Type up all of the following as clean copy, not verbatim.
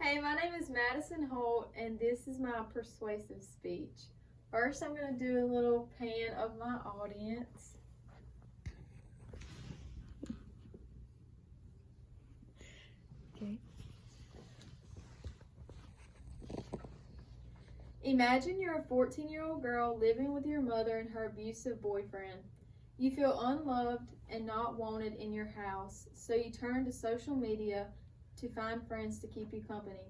Hey, my name is Madison Holt, and this is my persuasive speech. First, I'm going to do a little pan of my audience. Okay. Imagine you're a 14-year-old girl living with your mother and her abusive boyfriend. You feel unloved and not wanted in your house, so you turn to social media to find friends to keep you company.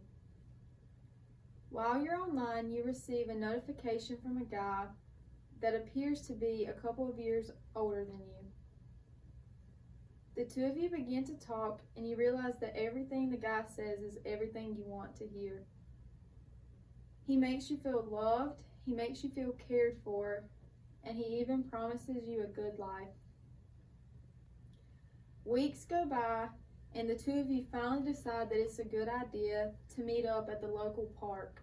While you're online, you receive a notification from a guy that appears to be a couple of years older than you. The two of you begin to talk, and you realize that everything the guy says is everything you want to hear. He makes you feel loved, he makes you feel cared for, and he even promises you a good life. Weeks go by, and the two of you finally decide that it's a good idea to meet up at the local park.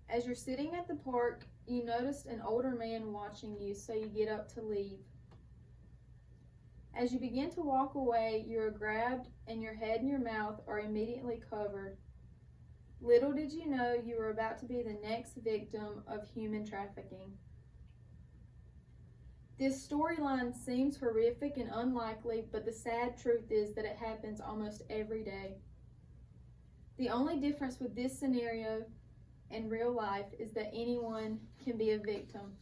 As you're sitting at the park, you notice an older man watching you, so you get up to leave. As you begin to walk away, you are grabbed and your head and your mouth are immediately covered. Little did you know you were about to be the next victim of human trafficking. This storyline seems horrific and unlikely, but the sad truth is that it happens almost every day. The only difference with this scenario and real life is that anyone can be a victim.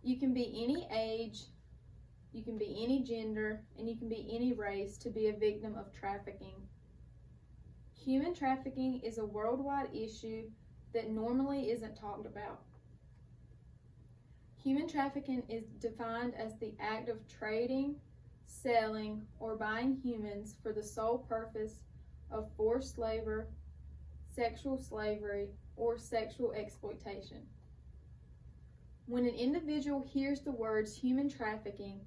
You can be any age, you can be any gender, and you can be any race to be a victim of trafficking. Human trafficking is a worldwide issue that normally isn't talked about. Human trafficking is defined as the act of trading, selling, or buying humans for the sole purpose of forced labor, sexual slavery, or sexual exploitation. When an individual hears the words human trafficking,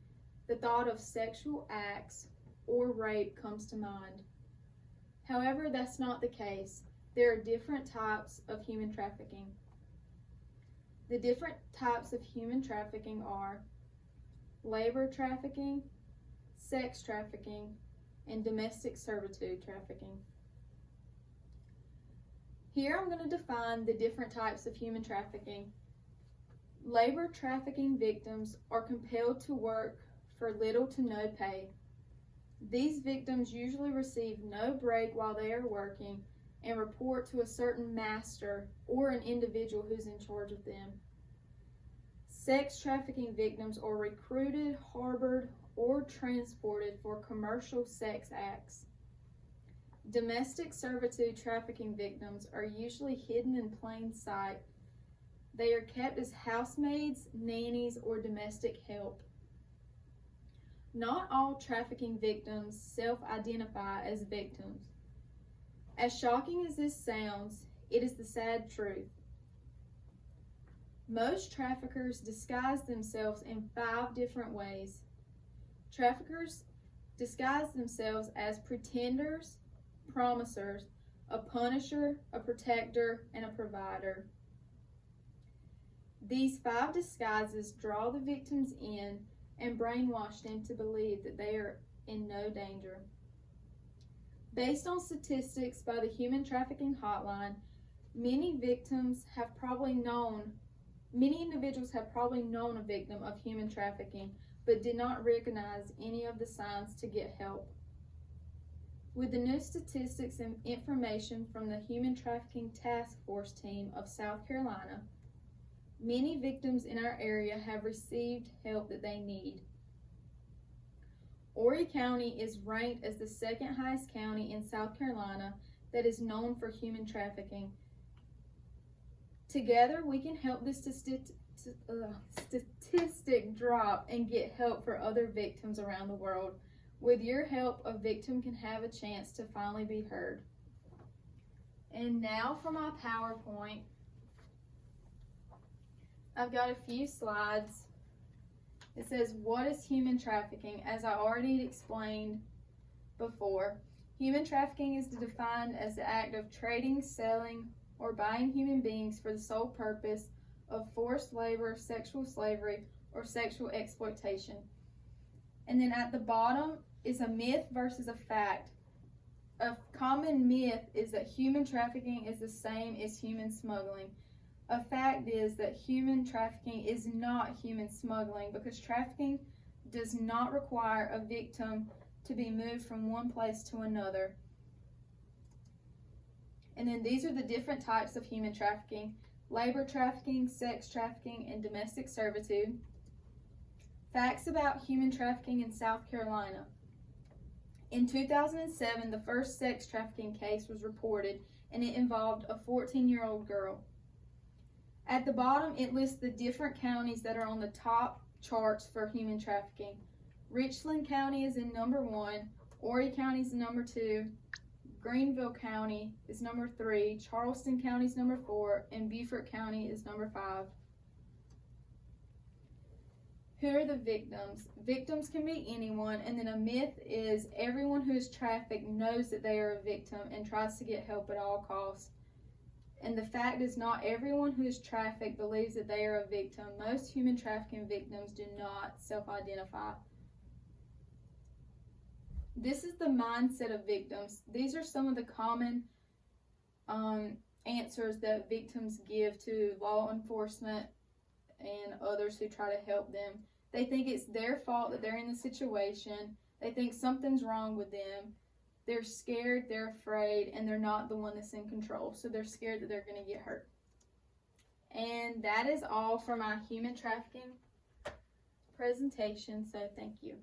the thought of sexual acts or rape comes to mind. However, that's not the case. There are different types of human trafficking. The different types of human trafficking are labor trafficking, sex trafficking, and domestic servitude trafficking. Here I'm going to define the different types of human trafficking. Labor trafficking victims are compelled to work for little to no pay. These victims usually receive no break while they are working and report to a certain master or an individual who's in charge of them. Sex trafficking victims are recruited, harbored, or transported for commercial sex acts. Domestic servitude trafficking victims are usually hidden in plain sight. They are kept as housemaids, nannies, or domestic help. Not all trafficking victims self-identify as victims. As shocking as this sounds, it is the sad truth. Most traffickers disguise themselves in 5 different ways. Traffickers disguise themselves as pretenders, promisers, a punisher, a protector, and a provider. These 5 disguises draw the victims in and brainwash them to believe that they are in no danger. Based on statistics by the Human Trafficking Hotline, many individuals have probably known a victim of human trafficking, but did not recognize any of the signs to get help. With the new statistics and information from the Human Trafficking Task Force team of South Carolina, many victims in our area have received help that they need. Horry County is ranked as the 2nd highest county in South Carolina that is known for human trafficking. Together, we can help this statistic drop and get help for other victims around the world. With your help, a victim can have a chance to finally be heard. And now for my PowerPoint. I've got a few slides. It says, what is human trafficking? As I already explained before, human trafficking is defined as the act of trading, selling, or buying human beings for the sole purpose of forced labor, sexual slavery, or sexual exploitation. And then at the bottom is a myth versus a fact A common myth is that human trafficking is the same as human smuggling. A fact is that human trafficking is not human smuggling, because trafficking does not require a victim to be moved from one place to another. And then these are the different types of human trafficking: labor trafficking, sex trafficking, and domestic servitude. Facts about human trafficking in South Carolina. In 2007, the first sex trafficking case was reported, and it involved a 14-year-old girl. At the bottom, it lists the different counties that are on the top charts for human trafficking. Richland County is in number 1, Horry County is number 2, Greenville County is number 3, Charleston County is number 4, and Beaufort County is number 5. Who are the victims? Victims can be anyone, and then a myth is everyone who is trafficked knows that they are a victim and tries to get help at all costs. And the fact is, not everyone who is trafficked believes that they are a victim. Most human trafficking victims do not self-identify. This is the mindset of victims. These are some of the common answers that victims give to law enforcement and others who try to help them. They think it's their fault that they're in the situation. They think something's wrong with them. They're scared, they're afraid, and they're not the one that's in control. So they're scared that they're going to get hurt. And that is all for my human trafficking presentation. So thank you.